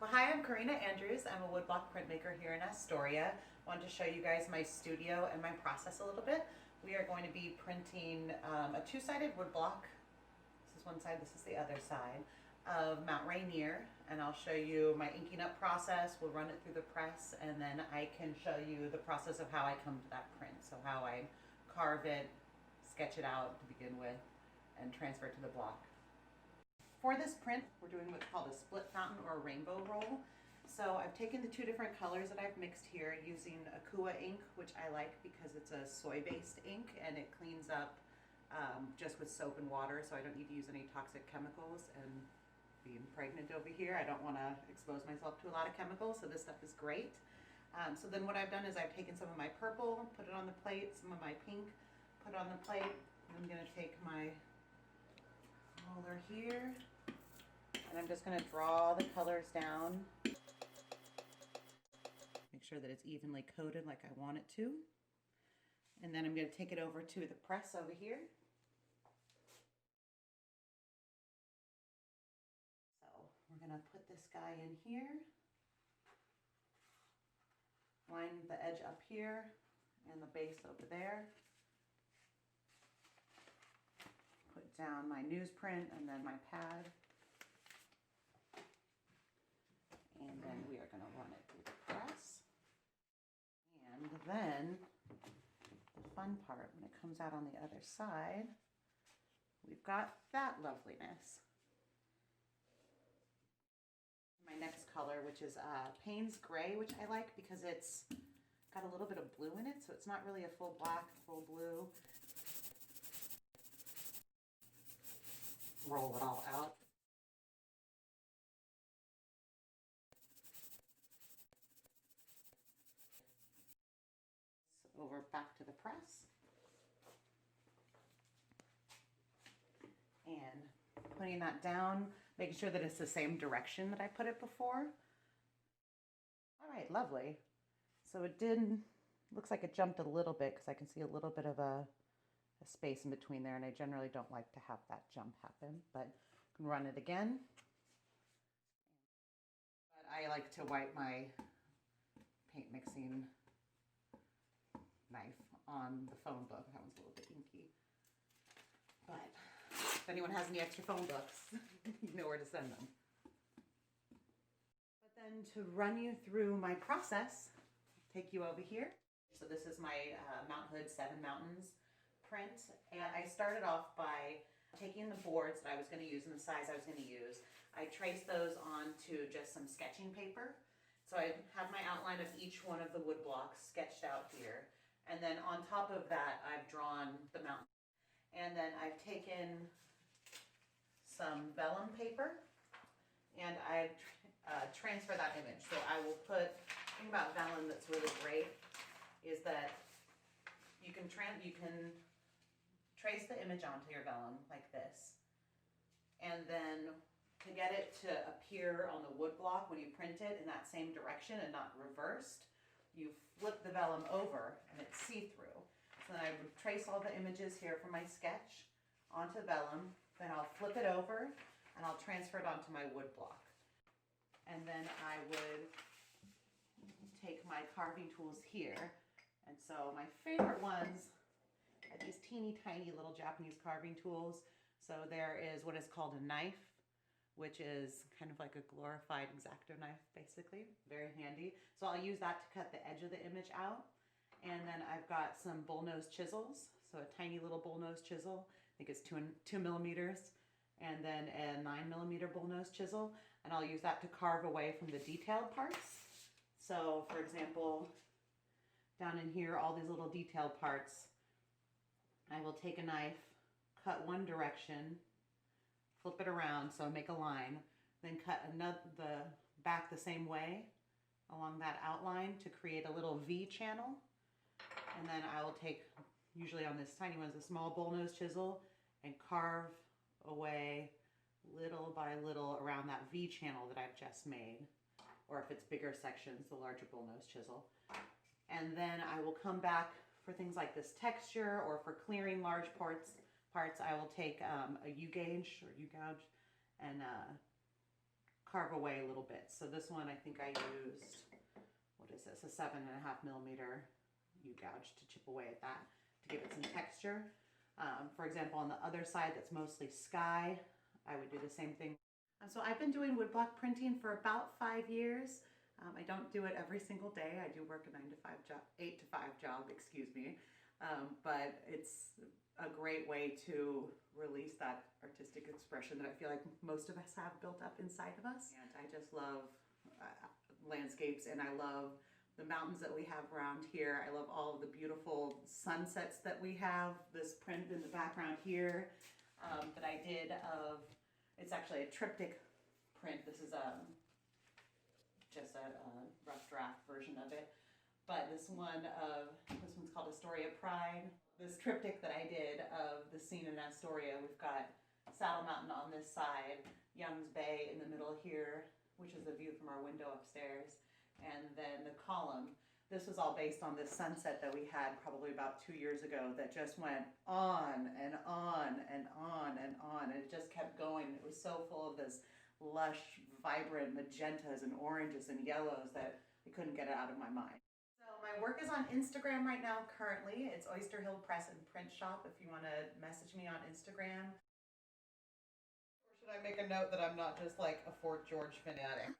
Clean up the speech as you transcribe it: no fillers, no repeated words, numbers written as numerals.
Well, hi, I'm Karina Andrews. I'm a woodblock printmaker here in Astoria. I wanted to show you guys my studio and my process a little bit. We are going to be printing a two-sided woodblock. This is one side, this is the other side, of Mount Rainier. And I'll show you my inking up process. We'll run it through the press, and then I can show you the process of how I come to that print. So how I carve it, sketch it out to begin with, and transfer it to the block. For this print, we're doing what's called a split fountain or a rainbow roll. So I've taken the two different colors that I've mixed here using Akua ink, which I like because it's a soy-based ink and it cleans up just with soap and water, so I don't need to use any toxic chemicals. And being pregnant over here, I don't want to expose myself to a lot of chemicals, so this stuff is great. So then what I've done is I've taken some of my purple, put it on the plate, some of my pink, put it on the plate. I'm going to take my roller here, and I'm just going to draw the colors down. Make sure that it's evenly coated like I want it to. And then I'm going to take it over to the press over here. So we're going to put this guy in here. Line the edge up here and the base over there. Put down my newsprint and then my pad. And then we are going to run it through the press. And then the fun part, when it comes out on the other side, we've got that loveliness. My next color, which is Payne's Gray, which I like because it's got a little bit of blue in it, so it's not really a full black, full blue. Roll it all out. Over back to the press. And putting that down, making sure that it's the same direction that I put it before. All right, lovely. So it looks like it jumped a little bit because I can see a little bit of a space in between there, and I generally don't like to have that jump happen, but I can run it again. But I like to wipe my paint mixing knife on the phone book. That one's a little bit inky. But if anyone has any extra phone books, you know where to send them. But then to run you through my process, I'll take you over here. So this is my Mount Hood 7 Mountains print. And I started off by taking the boards that I was going to use and the size I was going to use. I traced those onto just some sketching paper. So I have my outline of each one of the wood blocks sketched out here. And then on top of that, I've drawn the mountain. And then I've taken some vellum paper and I transfer that image. So I will put, the thing about vellum that's really great is that you can trace the image onto your vellum like this. And then to get it to appear on the wood block when you print it in that same direction and not reversed, you flip the vellum over and it's see-through. So then I would trace all the images here from my sketch onto vellum, then I'll flip it over and I'll transfer it onto my wood block. And then I would take my carving tools here. And so my favorite ones are these teeny tiny little Japanese carving tools. So there is what is called a knife, which is kind of like a glorified X-Acto knife, basically. Very handy. So I'll use that to cut the edge of the image out. And then I've got some bullnose chisels. So a tiny little bullnose chisel, I think it's 2 millimeters, and then a 9 millimeter bullnose chisel. And I'll use that to carve away from the detailed parts. So for example, down in here, all these little detailed parts, I will take a knife, cut one direction, flip it around, so make a line, then cut the back the same way along that outline to create a little V channel. And then I will take, usually on this tiny one, is a small bullnose chisel, and carve away little by little around that V channel that I've just made. Or if it's bigger sections, the larger bullnose chisel. And then I will come back for things like this texture or for clearing large parts, I will take a U-gauge or U-gouge and carve away a little bit. So this one, I think I used, what is this, a 7.5mm U-gouge to chip away at that to give it some texture. For example, on the other side that's mostly sky, I would do the same thing. So I've been doing woodblock printing for about 5 years. I don't do it every single day. I do work a 8 to 5 job, excuse me. But it's a great way to release that artistic expression that I feel like most of us have built up inside of us. And I just love landscapes, and I love the mountains that we have around here. I love all of the beautiful sunsets that we have. This print in the background here that I did of, it's actually a triptych print. This is just a rough draft version of it. But this one's called Astoria Pride. This triptych that I did of the scene in Astoria, we've got Saddle Mountain on this side, Young's Bay in the middle here, which is the view from our window upstairs, and then the column. This was all based on this sunset that we had probably about 2 years ago that just went on and on and on and on, and it just kept going. It was so full of this lush, vibrant magentas and oranges and yellows that I couldn't get it out of my mind. So my work is on Instagram right now currently. It's Oyster Hill Press and Print Shop if you want to message me on Instagram. Or should I make a note that I'm not just like a Fort George fanatic?